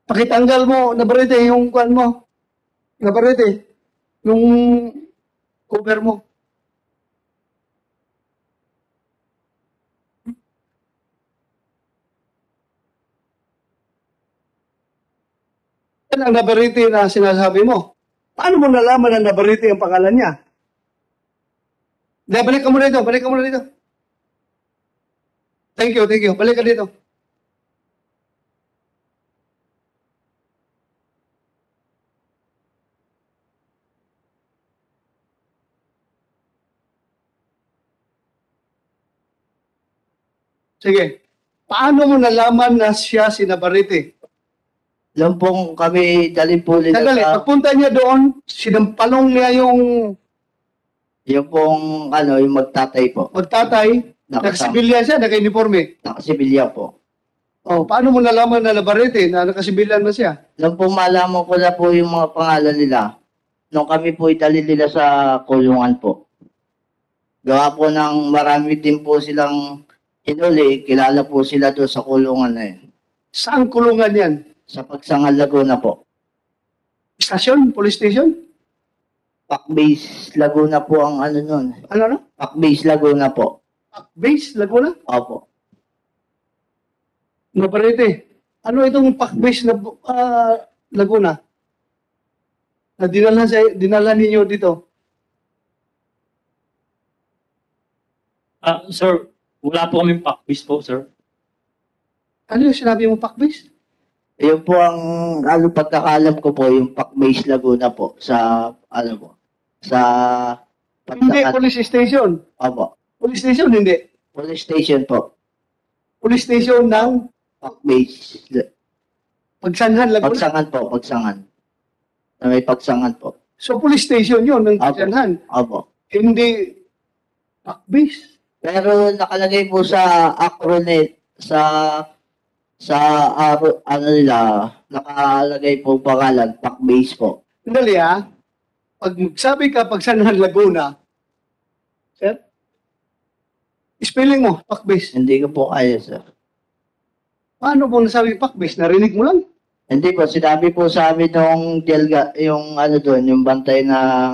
Pakitanggal mo, Navarrete, yung kwan mo. Navarrete, yung cover mo. Yan ang Navarrete na sinasabi mo. Paano mo nalaman na Navarrete ang pangalan niya? Balik ka muna dito, balik ka muna dito. Thank you, thank you. Balik ka dito. Sige. Paano mo nalaman na siya si Navarrete? Lang pong kami dalhin po nila Sandali, sa... pagpunta niya doon, sinampalong niya yung Yung pong, yung magtatay po. magtatay, nakasibilya siya, naka-uniforme. Nakasibilya po. Oh, paano mo nalaman na Navarrete na nakasibilyan na siya? Lang po malaman ko na po yung mga pangalan nila nung kami po idalhin nila sa kulungan po. Gawa po ng marami din po silang hinuli, kilala po sila doon sa kulungan na yun. Saan kulungan yan? Sa Pagsangan, Laguna po. Station? Police station? Pac-Base Laguna po ang nun. Ano? Pac-Base Laguna po. Base, Laguna? Opo. Navarrete, ano itong Pac-Base na Laguna? Na dinala ninyo dito? Sir, wala po kaming pack-base po, sir. Ano yung sinabi mo Pac-Base? Yun po ang pagkakalam ko po, yung Pac-Base Laguna po sa sa Hindi, police station. Opo. Police station, hindi. Police station po. Police station ng Pac-Base. Pagsanhan, Laguna. Pagsangan po, Pagsangan. Na may Pagsangan po. So, police station yun ng Opo. Pagsanhan. Opo. Hindi Pac-Base. Pero nakalagay po sa acronet, nakalagay po pangalan, Pac-Base po. Dali pag sabi ka Pagsanhan, Laguna, sir, spelling mo, Pac-Base. Hindi ko po kaya, sir. Paano mo nasabi Pac-Base? Narinig mo lang? Hindi po, sinabi po sa amin nung yung doon, yung bantay ng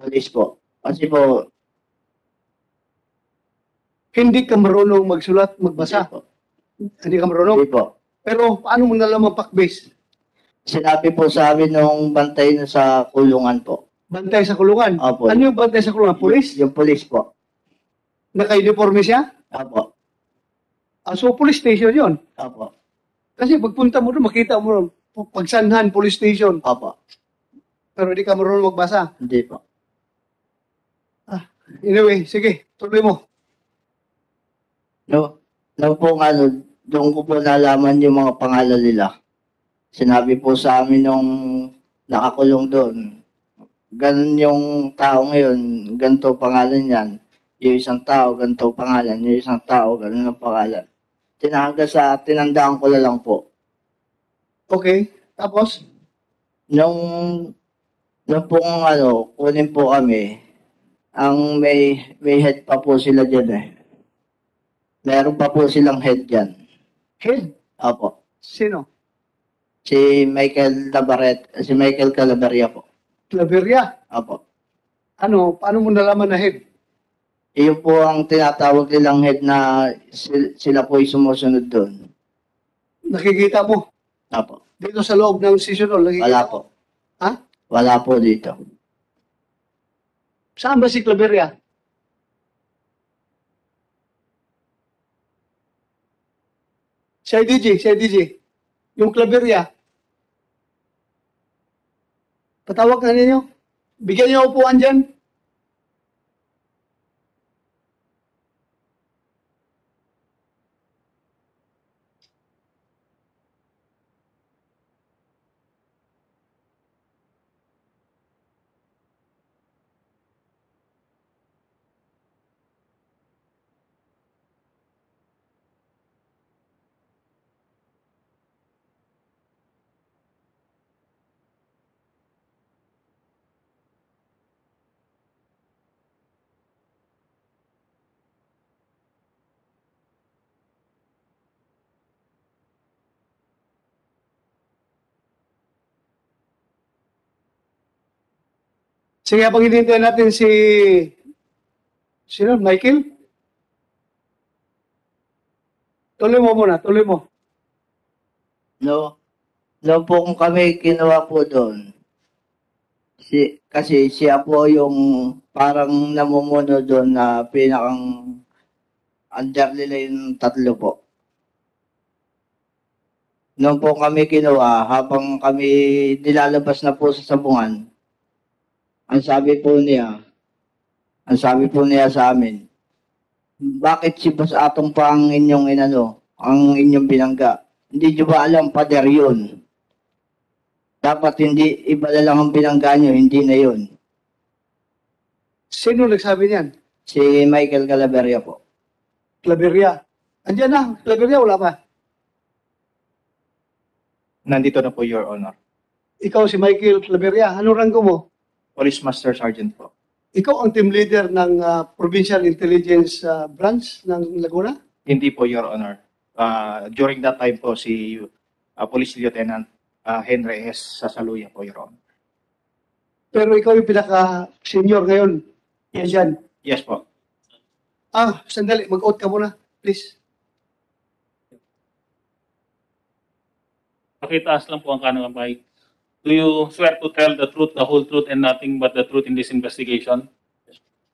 police po. Kasi po, Hindi ka marunong magsulat, magbasa. Hindi ka marunong? Hindi po. Pero paano mo nalaman Pac-Base? Sinabi po sa amin nung bantay na sa kulungan po. Bantay sa kulungan? Opo. Ano yung bantay sa kulungan? Police? Yung police po. Naka-uniforme siya? Opo. So, police station yon. Opo. Kasi pagpunta mo doon, makita mo doon, Pagsanhan, police station. Opo. Pero hindi ka marunong magbasa. Hindi po. Anyway, sige, tuloy mo. No po doon ko po nalaman yung mga pangalan nila. Sinabi po sa amin nung nakakulong doon, ganun yung tao ngayon, ganito pangalan yan. Yung isang tao, ganito pangalan. Yung isang tao, ganun ang pangalan. Tinandaan ko na lang po. Okay, tapos? Nung pong kunin po kami, ang may head pa po sila dyan eh. Meron pa po silang head dyan. Head? Opo. Sino? Si Michael Calabaria po. Claveria? Opo. Paano mo nalaman na head? Iyon po ang tinatawag nilang head na sila po ay sumusunod doon. Nakikita mo? Opo. Dito sa loob ng session hall, nakikita Wala mo? po. Ha? Wala po dito. Saan ba si Claveria? Si IDG. Yung Claveria. Patawag na ninyo. Bigyan niyo upuan dyan. Sige, habang hinihintay natin si... Sino? Michael? Tuloy mo muna, tuloy mo. No, no po kung kami kinuha po doon. Kasi siya po yung parang namumuno doon na pinakang under nila yung tatlo po. Noon po kami kinuha, habang kami nilalabas na po sa sabungan, ang sabi po niya sa amin, bakit si Boss Atong pa ang inyong ang inyong binangga? Hindi nyo ba alam, pader yun? Dapat hindi, iba na lang ang binangga nyo, hindi na yun. Sino nagsabi niyan? Si Michael Calaveria po. Claveria. Andiyan na, Claveria, wala pa. Nandito na po, Your Honor. Ikaw si Michael Claveria. Anong ranggo mo? Police Master Sergeant po. Ikaw ang team leader ng Provincial Intelligence Branch ng Laguna? Hindi po, Your Honor. During that time po, si Police Lieutenant Henry S. Sasaluya po, Your Honor. Pero ikaw yung pinaka-senior ngayon. Yan. Yes po. Sandali. Mag-out ka muna, please. Pakitaas lang po ang kanang mic. Do you swear to tell the truth, the whole truth, and nothing but the truth in this investigation?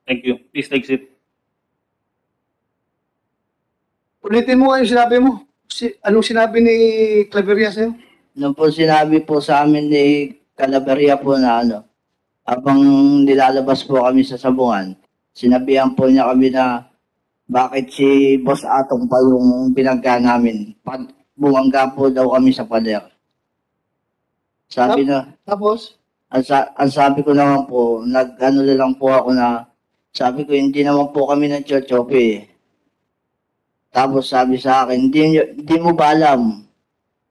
Thank you. Please take seat. Ulitin mo nga yung sinabi mo. Anong sinabi ni Claveria sa'yo? Nung po sinabi po sa amin ni Calaveria po na habang nilalabas po kami sa sabungan, sinabihan po niya kami na bakit si Boss Atong pa yung binangga namin. Bumangga po daw kami sa pader. Sabi na, Tapos? ang sabi ko naman po, nag-ano na lang po ako na, sabi ko, hindi naman po kami ng chochope. Tapos sabi sa akin, hindi mo ba alam?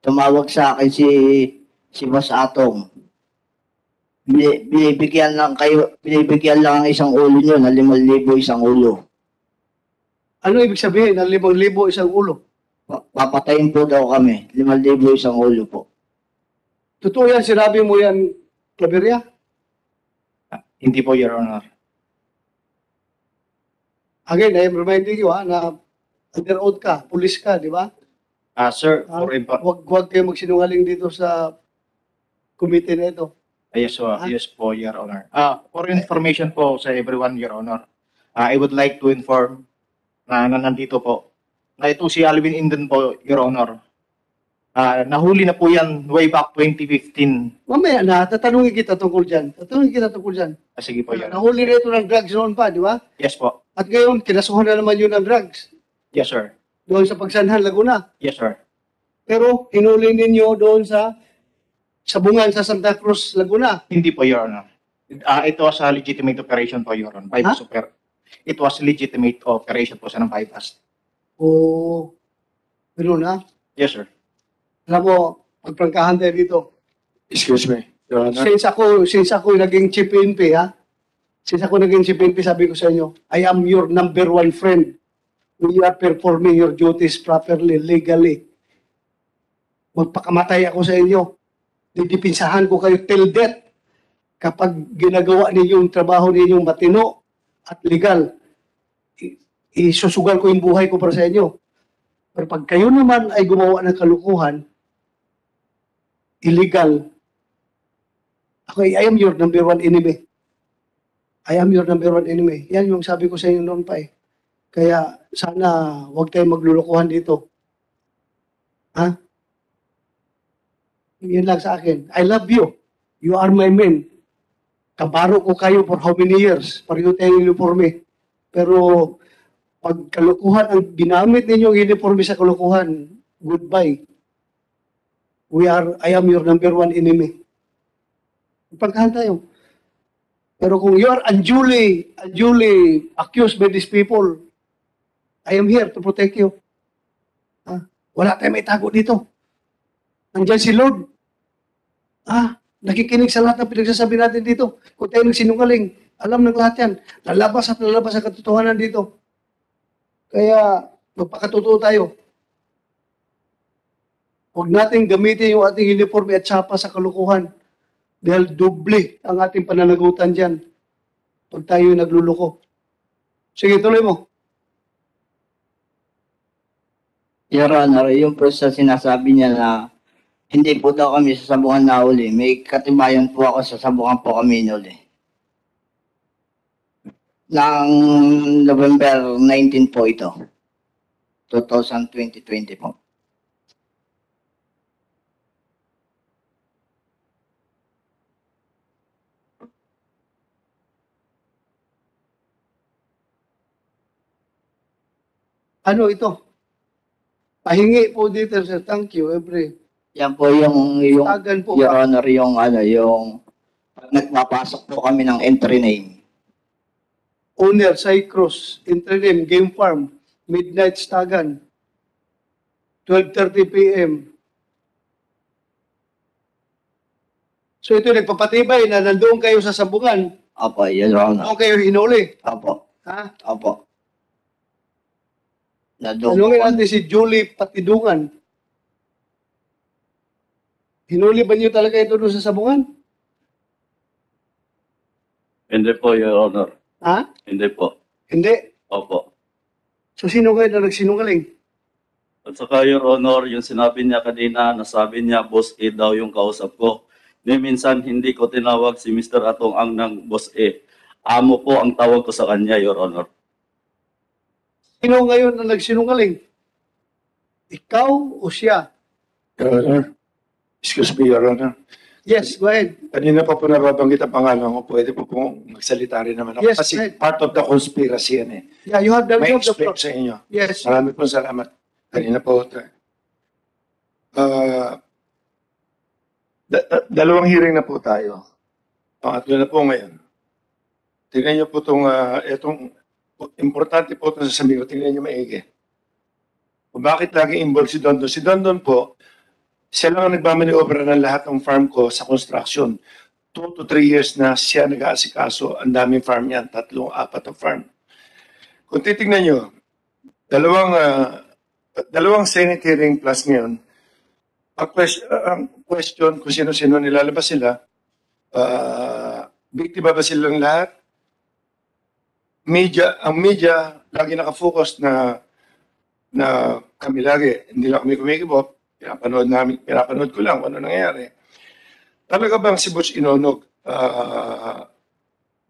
Tumawag sa akin si Boss Atong. Binibigyan lang ang isang ulo nyo na 5,000 isang ulo. Ano ibig sabihin ng 5,000 isang ulo? Papatayin po daw kami, 5,000 isang ulo po. Totoo yan, sinabi mo yan, Claveria? Hindi po, Your Honor. Again, I am reminding you na under oath ka, pulis ka, di ba? Sir, for Huwag kayo magsinungaling dito sa committee na ito. yes po, Your Honor. For information po sa everyone, Your Honor, I would like to inform na nandito po na ito si Alvin Inden po, Your Honor. Nahuli na po yan way back 2015. Mamaya na, tatanungin kita tungkol dyan. Sige po, Your Honor. Nahuli na ito ng drugs noon pa, di ba? Yes po. At ngayon, kinasuhan na naman yun ng drugs. Yes, sir. Doon sa Pagsanhan, Laguna. Yes, sir. Pero hinuli ninyo doon sa Sabungan sa Santa Cruz, Laguna. Hindi po, Your Honor. It was a legitimate operation po, Your Honor. It was legitimate operation po sa ng bypass. O, gano'n na. Yes, sir. Alam mo, pagprangkahan tayo dito. Excuse me, Your Honor. Since ako naging chief PNP, sabi ko sa inyo, I am your number one friend. You are performing your duties properly, legally. Magpakamatay ako sa inyo. Didipinsahan ko kayo till death. Kapag ginagawa ninyo yung trabaho ninyong matino at legal, isusugal ko yung buhay ko para sa inyo. Pero pag kayo naman ay gumawa ng kalukuhan, illegal, I am your number one enemy. I am your number one enemy. Yan yung sabi ko sa inyo noon pa eh. Kaya sana huwag tayong maglulukuhan dito. Ha? Yun lang sa akin. I love you. You are my man. Kabaro ko kayo for how many years? Pareho tayong uniforme. Pero pag kalukuhan ang ginamit ninyong uniforme sa kalukuhan, goodbye. I am your number one enemy. Pagkahan tayo. Pero kung you are unduly accused by these people, I am here to protect you. Wala tayong may tago dito. Nandiyan si Lord. Nakikinig sa lahat ng pinagsasabi natin dito. Kung tayo nagsinungaling, alam ng lahat yan. Lalabas at lalabas ang katotohanan dito. Kaya, magpakatotoo tayo. Huwag natin gamitin yung ating uniforme at tsapa sa kalukuhan. Dahil doble ang ating pananagutan dyan pag tayo nagluloko. Sige, tuloy mo. Your Honor, yung po sa sinasabi niya na hindi po daw kami sa sabungan na uli. May katibayan po ako sa sabungan po kami inuli. Ng November 19 po ito. 2020 po. Ano ito? Pahingi po dito, sir. Thank you. Yan po yung Tagan po. Your Honor, yung pag nagpapasok po kami ng entry name. Owner, Cycross, entry name, Game Farm, Midnight Stagan, 12:30 p.m. So ito nagpapatibay na nandoon kayo sa sabungan, Opo, Your Honor. doon kayo hinuli. Opo, Ha? opo. Na doon Tanungin po- natin si Julie Patidungan. Hinuli ba niyo talaga ito doon sa sabungan? Hindi po, Your Honor. Ha? Hindi po. Hindi. Opo. So sino kayo na nagsinungaling? At saka, Your Honor, yung sinabi niya kanina, nasabi niya, Boss A daw yung kausap ko. Ni minsan, hindi ko tinawag si Mr. Atong Ang ng Boss A. Amo po ang tawag ko sa kanya, Your Honor. Sino ngayon na nagsinungaling? Ikaw o siya? Your Honor. Excuse me, Your Honor. Yes, go ahead. Kanina pa po nababanggit ang pangalan ko. Pwede po pong magsalita rin naman ako. Yes, Kasi right. part of the conspiracy yan eh. Yeah, you have the, May you have the explain floor. sa inyo. Yes. Marami pong salamat. Kanina po. Dalawang hearing na po tayo. Pangatlo na po ngayon. Tingnan niyo po itong importante po itong sasabihin ko. Tingnan niyo maigi. Kung bakit lagi involved si Dondon? Si Dondon po, siya lang ang nagmamaniobra ng lahat ng farm ko sa construction. 2 to 3 years na siya nag-aasikaso. Ang daming farm yan. 3, 4 na farm. Kung titignan nyo, dalawang Senate hearing plus ngayon, ang question kung sino-sino nilalabas sila, biktima ba silang lahat? Ang media, lagi nakafocus na kami lagi, hindi lang kami kumikibot, pinapanood ko lang kung ano nangyayari. Talaga bang si Butch Inonog,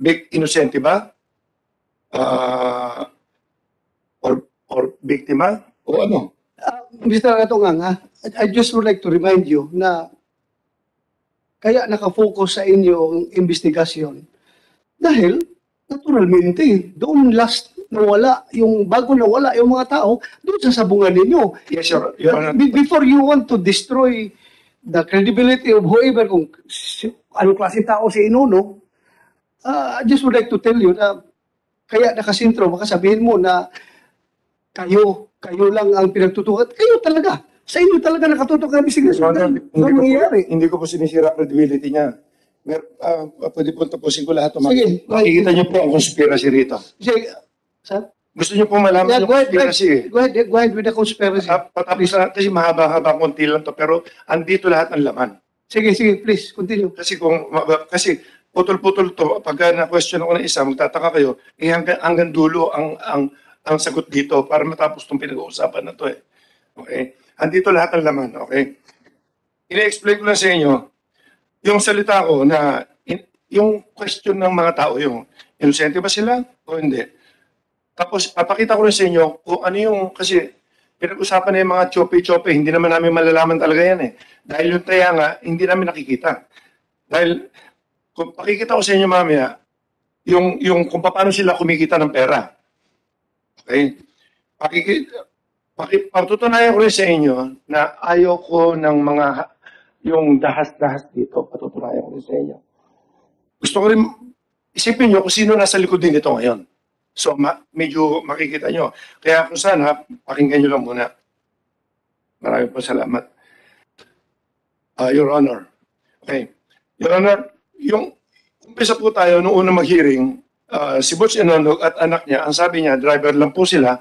big inosente ba? Or biktima? O ano? Mr. Atongang, I just would like to remind you na kaya nakafocus sa inyo ang investigasyon. Dahil, naturalmente, doon bago nawala yung mga tao, doon sa sabungan ninyo. Yes, Your Honor. Before you want to destroy the credibility of whoever, kung anong klase tao si Inono, I just would like to tell you na kaya nakasintro, baka sabihin mo na kayo lang ang pinagtutukan. Kayo talaga. Sa inyo talaga nakatutok ang investigasyon. Ano nangyayari? Hindi ko po sinisira credibility niya. Pwede po tapusin ko lahat. Sige. Makikita niyo po ang conspiracy rito. Sige, sir? Gusto niyo po malaman Yeah, yung go ahead, conspiracy eh. Go ahead with the conspiracy. Patapos na, kasi mahaba-haba konti lang to, pero andito lahat ng laman. Sige, please, continue. Kasi kasi putol-putol to, pagka na-question ako ng isa, magtataka kayo, hanggang dulo ang sagot dito para matapos tong pinag-uusapan na to eh. Okay? Andito lahat ng laman, okay? Ina-explain ko lang sa inyo, yung salita ko na, yung question ng mga tao, yung inosente ba sila o hindi? Tapos, papakita ko rin sa inyo kung ano yung, kasi pinag-usapan na yung mga chope-chope, hindi naman namin malalaman talaga yan eh. Dahil yung taya nga, hindi namin nakikita. Dahil, kung pakikita ko sa inyo mamaya, yung kung paano sila kumikita ng pera. Okay? Patutunayan ko rin sa inyo na ayaw ko ng yung dahas-dahas dito. Patutunayan ko rin sa inyo. Gusto ko rin, isipin nyo kung sino nasa likod din ito ngayon. So, medyo makikita nyo. Kaya kung sana, pakinggan nyo lang muna. Maraming po salamat. Your Honor. Okay. Your Honor, yung umpisa po tayo noong unang mag-hearing, si Butch Inonog at anak niya, ang sabi niya, driver lang po sila,